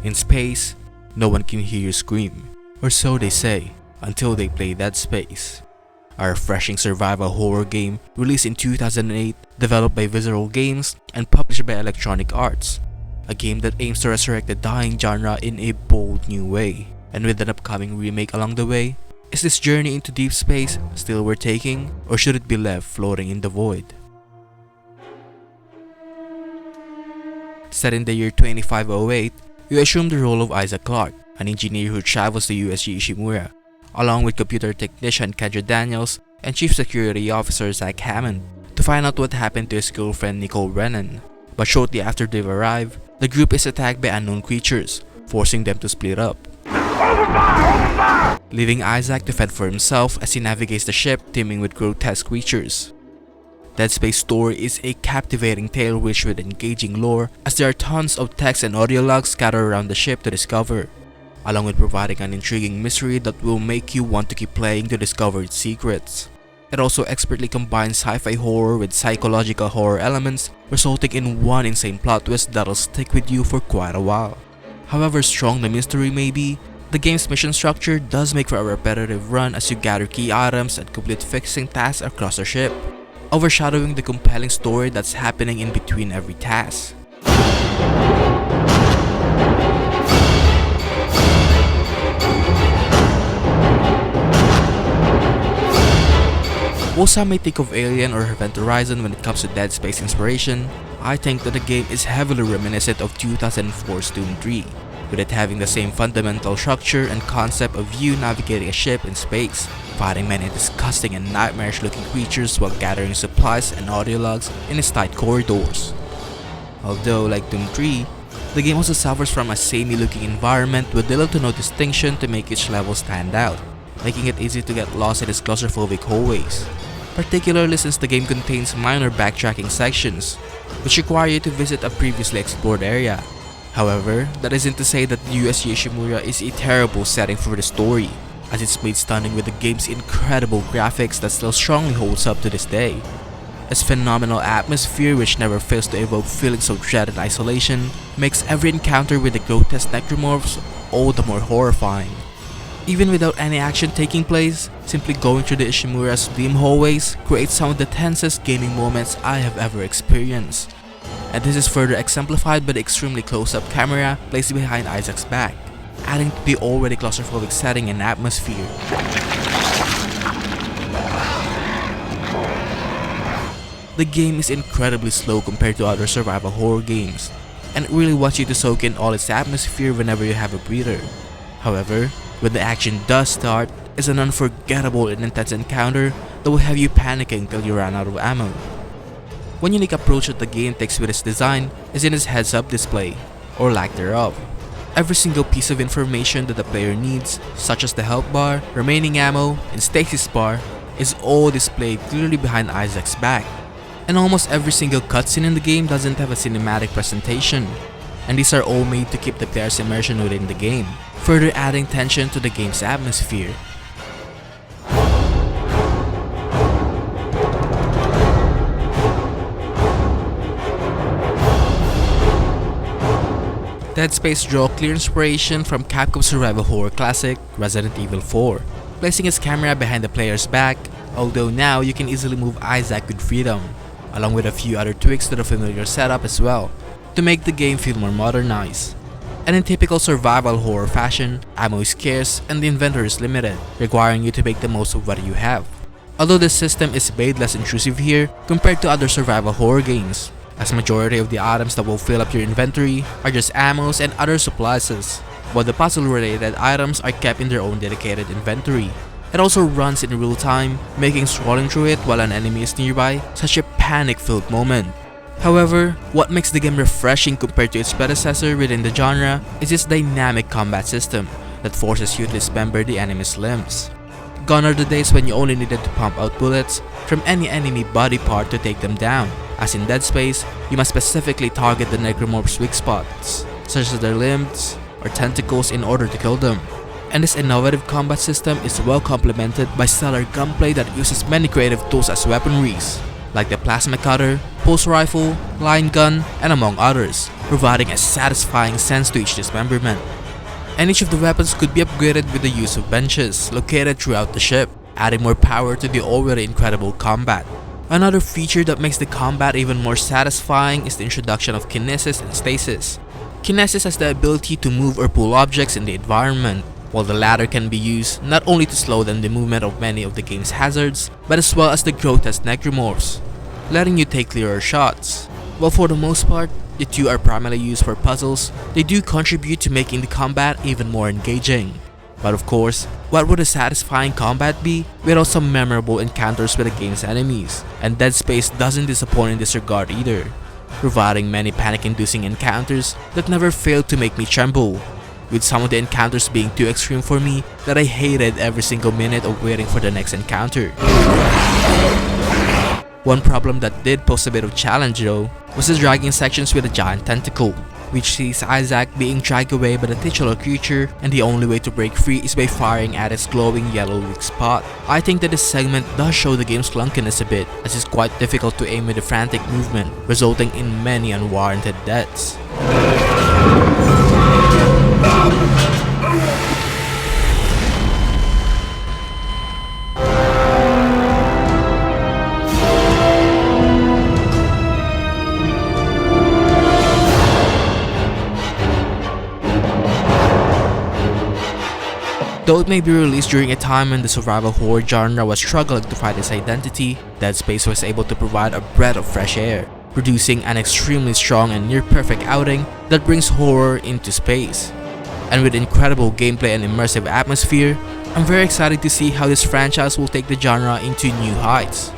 In space, no one can hear you scream, or so they say, until they play Dead Space, a refreshing survival horror game released in 2008, developed by Visceral Games and published by Electronic Arts. A game that aims to resurrect the dying genre in a bold new way. And with an upcoming remake along the way, is this journey into deep space still worth taking, or should it be left floating in the void? Set in the year 2508, you assume the role of Isaac Clarke, an engineer who travels to USG Ishimura, along with computer technician Kendra Daniels and Chief Security Officer Zach Hammond, to find out what happened to his girlfriend Nicole Brennan. But shortly after they arrive, the group is attacked by unknown creatures, forcing them to split up. Leaving Isaac to fend for himself as he navigates the ship teeming with grotesque creatures. Dead Space story is a captivating tale rich with engaging lore, as there are tons of text and audio logs scattered around the ship to discover, along with providing an intriguing mystery that will make you want to keep playing to discover its secrets. It also expertly combines sci-fi horror with psychological horror elements, resulting in one insane plot twist that'll stick with you for quite a while. However strong the mystery may be, the game's mission structure does make for a repetitive run as you gather key items and complete fixing tasks across the ship, overshadowing the compelling story that's happening in between every task. While some may think of Alien or Event Horizon when it comes to Dead Space inspiration, I think that the game is heavily reminiscent of 2004's Doom 3, with it having the same fundamental structure and concept of you navigating a ship in space, fighting many disgusting and nightmarish looking creatures while gathering supplies and audio logs in its tight corridors. Although, like Doom 3, the game also suffers from a samey looking environment with little to no distinction to make each level stand out, making it easy to get lost in its claustrophobic hallways, particularly since the game contains minor backtracking sections, which require you to visit a previously explored area. However, that isn't to say that USG Ishimura is a terrible setting for the story, as it's made stunning with the game's incredible graphics that still strongly holds up to this day. Its phenomenal atmosphere, which never fails to evoke feelings of dread and isolation, makes every encounter with the grotesque necromorphs all the more horrifying. Even without any action taking place, simply going through the Ishimura's dim hallways creates some of the tensest gaming moments I have ever experienced. And this is further exemplified by the extremely close-up camera placed behind Isaac's back, adding to the already claustrophobic setting and atmosphere. The game is incredibly slow compared to other survival horror games, and it really wants you to soak in all its atmosphere whenever you have a breather. However, when the action does start, it's an unforgettable and intense encounter that will have you panicking till you run out of ammo. One unique approach that the game takes with its design is in its heads-up display, or lack thereof. Every single piece of information that the player needs, such as the health bar, remaining ammo, and stasis bar, is all displayed clearly behind Isaac's back. And almost every single cutscene in the game doesn't have a cinematic presentation, and these are all made to keep the player's immersion within the game, further adding tension to the game's atmosphere. Dead Space draw clear inspiration from Capcom's survival horror classic, Resident Evil 4, placing its camera behind the player's back, although now you can easily move Isaac with freedom, along with a few other tweaks to the familiar setup as well, to make the game feel more modernized. And in typical survival horror fashion, ammo is scarce and the inventory is limited, requiring you to make the most of what you have. Although this system is made less intrusive here compared to other survival horror games, as majority of the items that will fill up your inventory are just ammos and other supplies, while the puzzle-related items are kept in their own dedicated inventory. It also runs in real time, making scrolling through it while an enemy is nearby such a panic-filled moment. However, what makes the game refreshing compared to its predecessor within the genre is its dynamic combat system that forces you to dismember the enemy's limbs. Gone are the days when you only needed to pump out bullets from any enemy body part to take them down. As in Dead Space, you must specifically target the necromorph's weak spots, such as their limbs or tentacles, in order to kill them. And this innovative combat system is well complemented by stellar gunplay that uses many creative tools as weaponries, like the plasma cutter, pulse rifle, line gun, and among others, providing a satisfying sense to each dismemberment. And each of the weapons could be upgraded with the use of benches located throughout the ship, adding more power to the already incredible combat. Another feature that makes the combat even more satisfying is the introduction of kinesis and stasis. Kinesis has the ability to move or pull objects in the environment, while the latter can be used not only to slow down the movement of many of the game's hazards, but as well as the grotesque necromorphs, letting you take clearer shots. While for the most part, the two are primarily used for puzzles, they do contribute to making the combat even more engaging. But of course, what would a satisfying combat be without some memorable encounters with the game's enemies? And Dead Space doesn't disappoint in this regard either, providing many panic-inducing encounters that never failed to make me tremble, with some of the encounters being too extreme for me that I hated every single minute of waiting for the next encounter. One problem that did pose a bit of challenge though was the dragging sections with a giant tentacle, which sees Isaac being dragged away by the titular creature, and the only way to break free is by firing at its glowing yellow weak spot. I think that this segment does show the game's clunkiness a bit, as it's quite difficult to aim with a frantic movement, resulting in many unwarranted deaths. Though it may be released during a time when the survival horror genre was struggling to find its identity, Dead Space was able to provide a breath of fresh air, producing an extremely strong and near-perfect outing that brings horror into space. And with incredible gameplay and immersive atmosphere, I'm very excited to see how this franchise will take the genre into new heights.